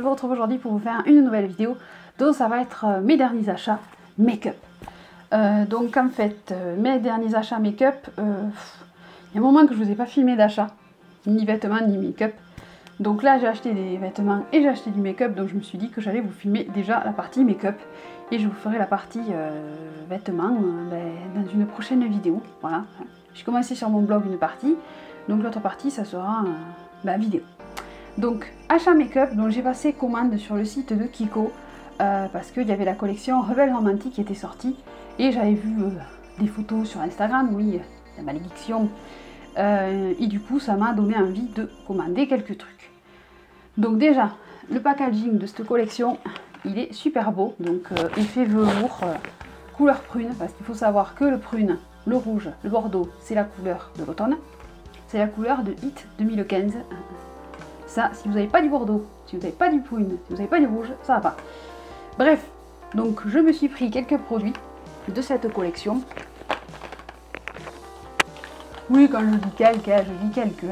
vous retrouve aujourd'hui pour vous faire une nouvelle vidéo. Donc ça va être mes derniers achats make-up. Donc en fait, mes derniers achats make-up, il y a un moment que je ne vous ai pas filmé d'achat, ni vêtements ni make-up. Donc là j'ai acheté des vêtements et j'ai acheté du make-up, donc je me suis dit que j'allais vous filmer déjà la partie make-up. Et je vous ferai la partie vêtements dans une prochaine vidéo. Voilà, j'ai commencé sur mon blog une partie, donc l'autre partie ça sera vidéo. Donc achat make-up, donc j'ai passé commande sur le site de Kiko parce qu'il y avait la collection Rebelle Romantique qui était sortie et j'avais vu des photos sur Instagram, oui, la malédiction, et du coup ça m'a donné envie de commander quelques trucs. Donc déjà, le packaging de cette collection, il est super beau, donc effet velours, couleur prune, parce qu'il faut savoir que le prune, le rouge, le bordeaux, c'est la couleur de l'automne, c'est la couleur de Hit 2015. Ça, si vous n'avez pas du bordeaux, si vous n'avez pas du prune, si vous n'avez pas du rouge, ça va pas. Bref, donc je me suis pris quelques produits de cette collection. Oui, quand je dis quelques, je dis quelques.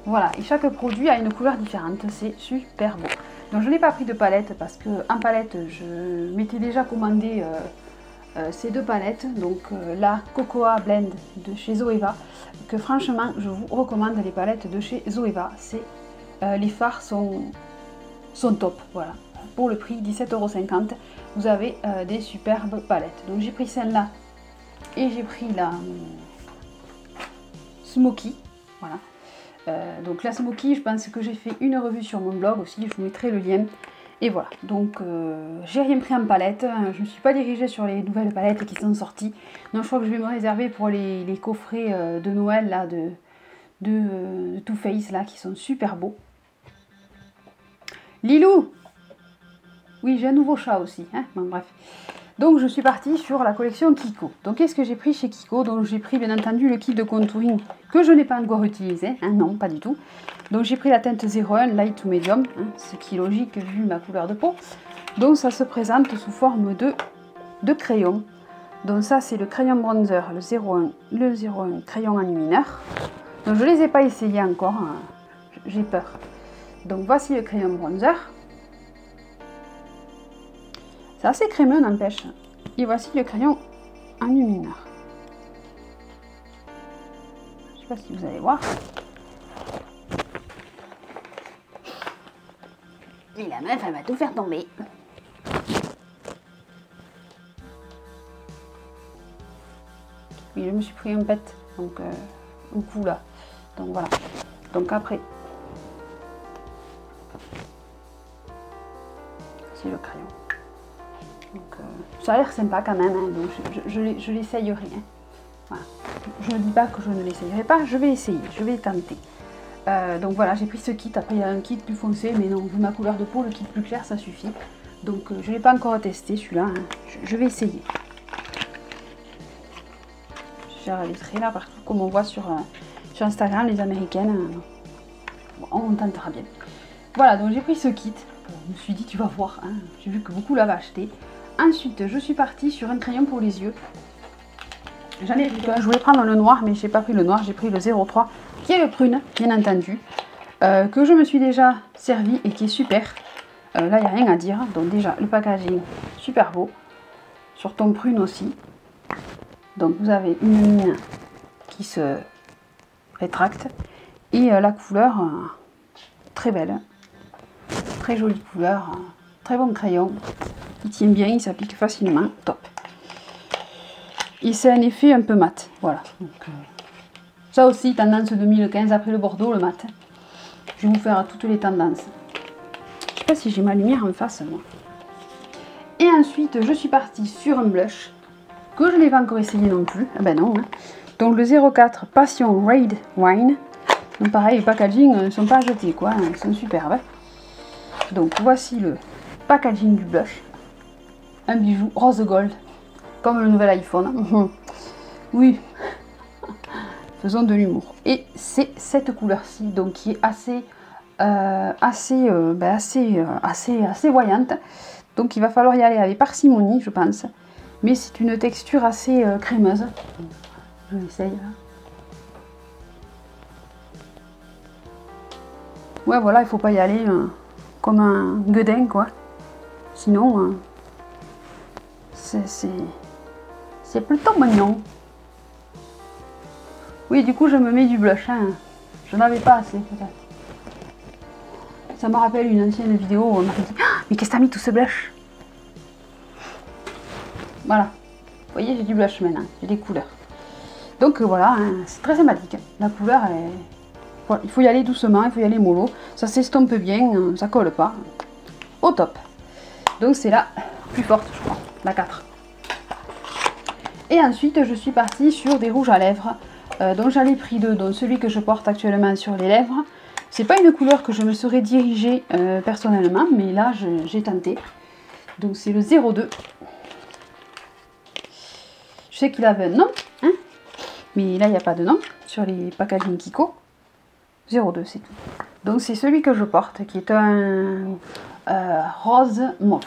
Voilà, et chaque produit a une couleur différente, c'est super beau. Donc je n'ai pas pris de palette parce que en palette, je m'étais déjà commandé ces deux palettes. Donc la Cocoa Blend de chez Zoeva, que franchement je vous recommande les palettes de chez Zoeva. C'est les fards sont top, voilà. Pour le prix 17,50 €, vous avez des superbes palettes. Donc j'ai pris celle-là et j'ai pris la Smoky, voilà. Donc la Smoky, je pense que j'ai fait une revue sur mon blog aussi, je vous mettrai le lien. Et voilà, donc j'ai rien pris en palette, je ne me suis pas dirigée sur les nouvelles palettes qui sont sorties. Donc je crois que je vais me réserver pour les coffrets de Noël là, de Too Faced là, qui sont super beaux. Lilou! Oui, j'ai un nouveau chat aussi, hein, bon, bref. Donc je suis partie sur la collection Kiko. Donc qu'est-ce que j'ai pris chez Kiko? Donc j'ai pris bien entendu le kit de contouring que je n'ai pas encore utilisé, hein, non pas du tout. Donc j'ai pris la teinte 01 Light to Medium, hein, ce qui est logique vu ma couleur de peau. Donc ça se présente sous forme de crayon. Donc ça c'est le crayon bronzer, le 01 crayon enlumineur. Donc je ne les ai pas essayés encore, hein, j'ai peur. Donc voici le crayon bronzer. C'est assez crémeux n'empêche. Et voici le crayon enlumineur. Je ne sais pas si vous allez voir. Et la meuf, elle va tout faire tomber. Oui, je me suis pris un pet, donc un coup là. Donc voilà. Donc après, c'est le crayon. Donc, ça a l'air sympa quand même, hein, donc je l'essayerai. Hein. Voilà. Je ne dis pas que je ne l'essayerai pas, je vais essayer, je vais tenter. Donc voilà, j'ai pris ce kit. Après, il y a un kit plus foncé, mais non, vu ma couleur de peau, le kit plus clair, ça suffit. Donc, je ne l'ai pas encore testé celui-là. Hein. Je vais essayer. J'ai enregistré là partout, comme on voit sur Instagram, les américaines. Bon, on tentera bien. Voilà, donc j'ai pris ce kit. Je me suis dit, tu vas voir, hein. J'ai vu que beaucoup l'avaient acheté. Ensuite, je suis partie sur un crayon pour les yeux. J'en ai pris qu'un. Je voulais prendre le noir, mais je n'ai pas pris le noir. J'ai pris le 03, qui est le prune, bien entendu, que je me suis déjà servi et qui est super. Là, il n'y a rien à dire. Donc déjà, le packaging, super beau. Sur ton prune aussi. Donc vous avez une mine qui se rétracte. Et la couleur, très belle. Très jolie couleur. Très bon crayon. Il tient bien, il s'applique facilement. Top. Et c'est un effet un peu mat. Voilà. Donc, ça aussi, tendance 2015, après le bordeaux, le mat. Je vais vous faire toutes les tendances. Je sais pas si j'ai ma lumière en face, moi. Et ensuite, je suis partie sur un blush que je n'ai pas encore essayé non plus. Ah ben non. Hein. Donc le 04 Passion Red Wine. Donc pareil, les packaging ne sont pas jetés, quoi. Ils sont superbes. Donc voici le packaging du blush. Un bijou rose gold, comme le nouvel iPhone. Oui, faisons de l'humour. Et c'est cette couleur-ci, donc qui est assez voyante. Donc il va falloir y aller avec parcimonie, je pense. Mais c'est une texture assez crémeuse. Je l'essaye. Ouais, voilà, il ne faut pas y aller comme un guedin quoi. Sinon, c'est plutôt mignon. Oui, du coup, je me mets du blush. Hein. Je n'avais pas assez, peut-être. Ça me rappelle une ancienne vidéo où on m'a dit ah, mais qu'est-ce que t'as mis tout ce blush? Voilà. Vous voyez, j'ai du blush maintenant. J'ai des couleurs. Donc voilà, hein, c'est très sympathique. La couleur, voilà, il faut y aller doucement, il faut y aller mollo. Ça s'estompe bien, ça colle pas. Au top. Donc c'est la plus forte, je crois, la 4. Et ensuite, je suis partie sur des rouges à lèvres. Donc j'en ai pris 2, donc celui que je porte actuellement sur les lèvres. C'est pas une couleur que je me serais dirigée personnellement, mais là j'ai tenté. Donc c'est le 02. Je sais qu'il avait un nom, hein, mais là il n'y a pas de nom sur les packaging Kiko. 02 c'est tout. Donc c'est celui que je porte, qui est un rose mauve.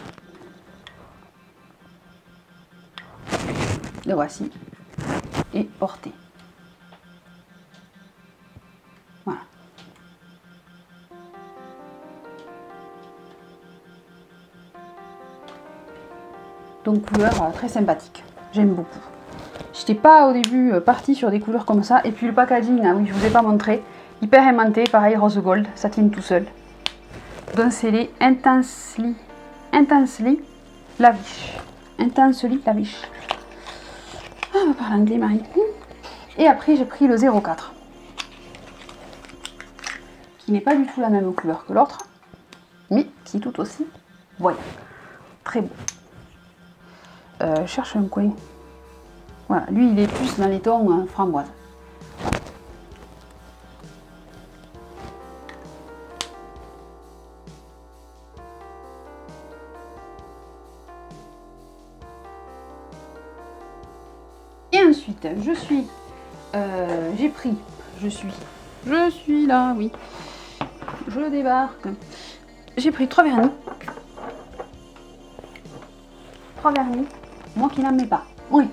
Le voici. Et porté. Voilà. Donc couleur très sympathique. J'aime beaucoup. J'étais pas au début partie sur des couleurs comme ça. Et puis le packaging, ah oui, je vous ai pas montré. Hyper aimanté, pareil rose gold, ça tient tout seul. Donc c'est les Intensely Lavish. Intensely Lavish. Ah, on va parler anglais, Marie. Et après j'ai pris le 04. Qui n'est pas du tout la même couleur que l'autre. Mais qui est tout aussi voyant. Très beau. Je cherche un coin. Voilà, lui il est plus dans les tons framboise. Et ensuite, je suis là, oui. Je débarque. J'ai pris 3 vernis. 3 vernis. Moi qui n'en mets pas. Oui.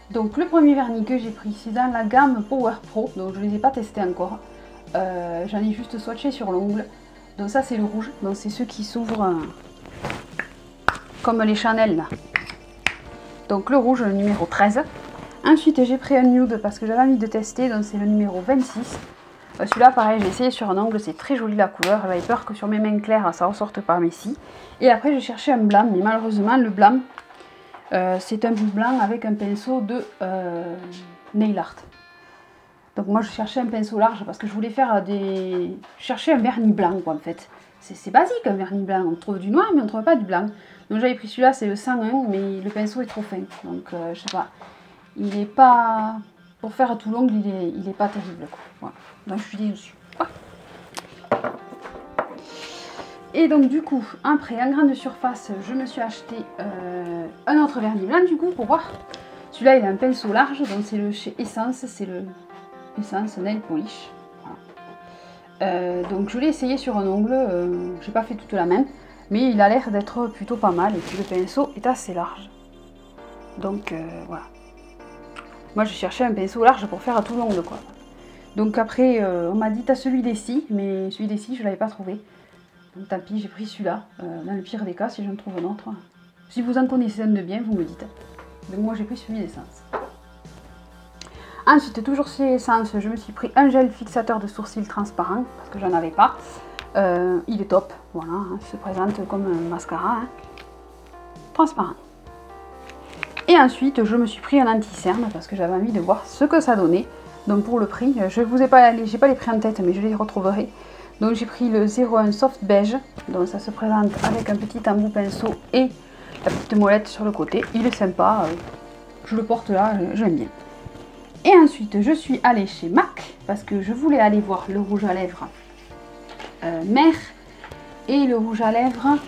Donc le premier vernis que j'ai pris, c'est dans la gamme Power Pro. Donc je ne les ai pas testés encore. J'en ai juste swatché sur l'ongle. Donc ça c'est le rouge. Donc c'est ceux qui s'ouvrent comme les Chanel là. Donc le rouge, le numéro 13. Ensuite j'ai pris un nude parce que j'avais envie de tester. Donc c'est le numéro 26. Celui-là pareil, j'ai essayé sur un ongle, c'est très joli la couleur. J'avais peur que sur mes mains claires ça ressorte pas, mais si. Et après j'ai cherché un blanc, mais malheureusement le blanc c'est un blanc avec un pinceau de nail art. Donc moi je cherchais un pinceau large parce que je voulais faire chercher un vernis blanc quoi en fait. C'est basique un vernis blanc, on trouve du noir mais on ne trouve pas du blanc. Donc j'avais pris celui-là, c'est le 101, mais le pinceau est trop fin. Donc je sais pas, il est pas... Pour faire tout l'ongle, il est pas terrible quoi. Voilà. Donc je suis déçue. Ouais. Et donc du coup, après en grande surface, je me suis acheté un autre vernis blanc du coup pour voir. Celui-là il a un pinceau large, donc c'est le chez Essence, c'est le Essence Nail Polish. Voilà. Donc je l'ai essayé sur un ongle, j'ai pas fait toute la main, mais il a l'air d'être plutôt pas mal et puis le pinceau est assez large. Donc voilà. Moi je cherchais un pinceau large pour faire tout l'ongle quoi. Donc après on m'a dit t'as celui d'ici, mais celui d'ici je l'avais pas trouvé. Donc tant pis, j'ai pris celui-là. Dans le pire des cas, si j'en trouve un autre. Si vous en connaissez un de bien, vous me dites. Donc moi j'ai pris celui d'Essence. Ensuite, toujours chez Essence, je me suis pris un gel fixateur de sourcils transparent, parce que j'en avais pas. Il est top, voilà, hein, il se présente comme un mascara. Hein, transparent. Et ensuite, je me suis pris un anti-cerne, parce que j'avais envie de voir ce que ça donnait. Donc pour le prix, je vous ai pas, j'ai pas les prix en tête, mais je les retrouverai. Donc j'ai pris le 01 Soft Beige, donc ça se présente avec un petit embout pinceau et la petite molette sur le côté. Il est sympa, je le porte là, j'aime bien. Et ensuite je suis allée chez MAC, parce que je voulais aller voir le rouge à lèvres Mer et le rouge à lèvres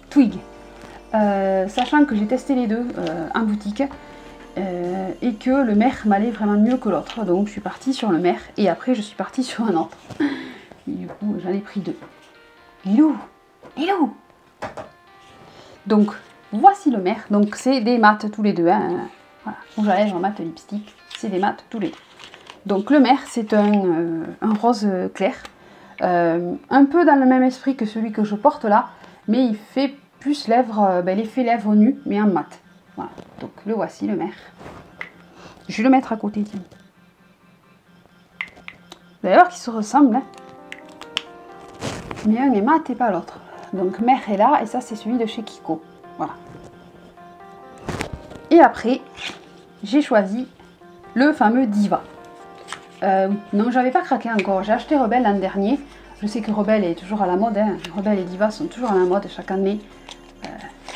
Twig. Sachant que j'ai testé les deux en boutique. Et que le Mer m'allait vraiment mieux que l'autre, donc je suis partie sur le Mer et après je suis partie sur un autre. Et du coup j'en ai pris 2. Lilou, Lilou. Donc voici le Mer, donc c'est des mats tous les deux, hein. Voilà, rouge à lèvres, mat, lipstick, c'est des mats tous les deux. Donc le Mer c'est un rose clair, Un peu dans le même esprit que celui que je porte là, mais il fait plus lèvres, l'effet lèvres nues, mais en mat. Voilà, donc le voici, le Mer. Je vais le mettre à côté, tiens. D'ailleurs, qui se ressemblent, hein. Mais un est mat et pas l'autre. Donc Mer est là, et ça c'est celui de chez Kiko. Voilà. Et après, j'ai choisi le fameux Diva. Non, j'avais pas craqué encore. J'ai acheté Rebelle l'an dernier. Je sais que Rebelle est toujours à la mode. Hein. Rebelle et Diva sont toujours à la mode chaque année.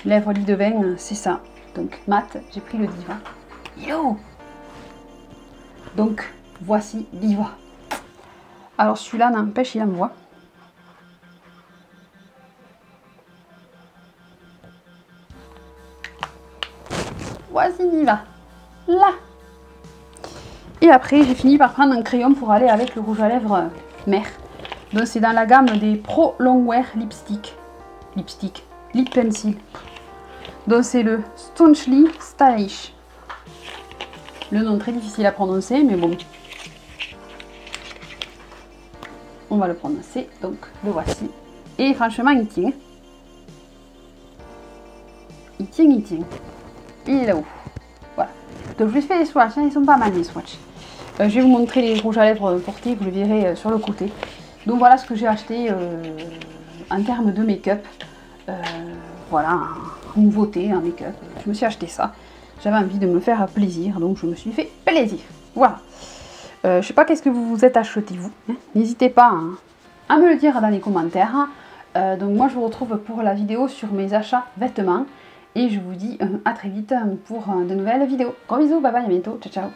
Lèvres lit de bain, c'est ça. Donc mat, j'ai pris le Diva. Yo! Donc voici Diva. Alors celui-là n'empêche, il envoie. Voici Diva. Là. Et après, j'ai fini par prendre un crayon pour aller avec le rouge à lèvres Mer. Donc c'est dans la gamme des Pro Longwear Lipstick. Lip Pencil. Donc c'est le Staunchly Stylish. Le nom très difficile à prononcer, mais bon. On va le prononcer, donc le voici. Et franchement, il tient. Il tient. Il est là-haut. Voilà. Donc je vous fais les swatchs, hein, ils sont pas mal les swatchs. Je vais vous montrer les rouges à lèvres portés, vous le verrez sur le côté. Donc voilà ce que j'ai acheté en termes de make-up. Voilà, en nouveauté, un make-up. Je me suis acheté ça. J'avais envie de me faire plaisir, donc je me suis fait plaisir. Voilà. Je sais pas qu'est-ce que vous vous êtes acheté vous. Hein. N'hésitez pas à me le dire dans les commentaires. Donc moi je vous retrouve pour la vidéo sur mes achats vêtements. Et je vous dis à très vite pour de nouvelles vidéos. Gros bisous, bye bye, à bientôt, ciao ciao.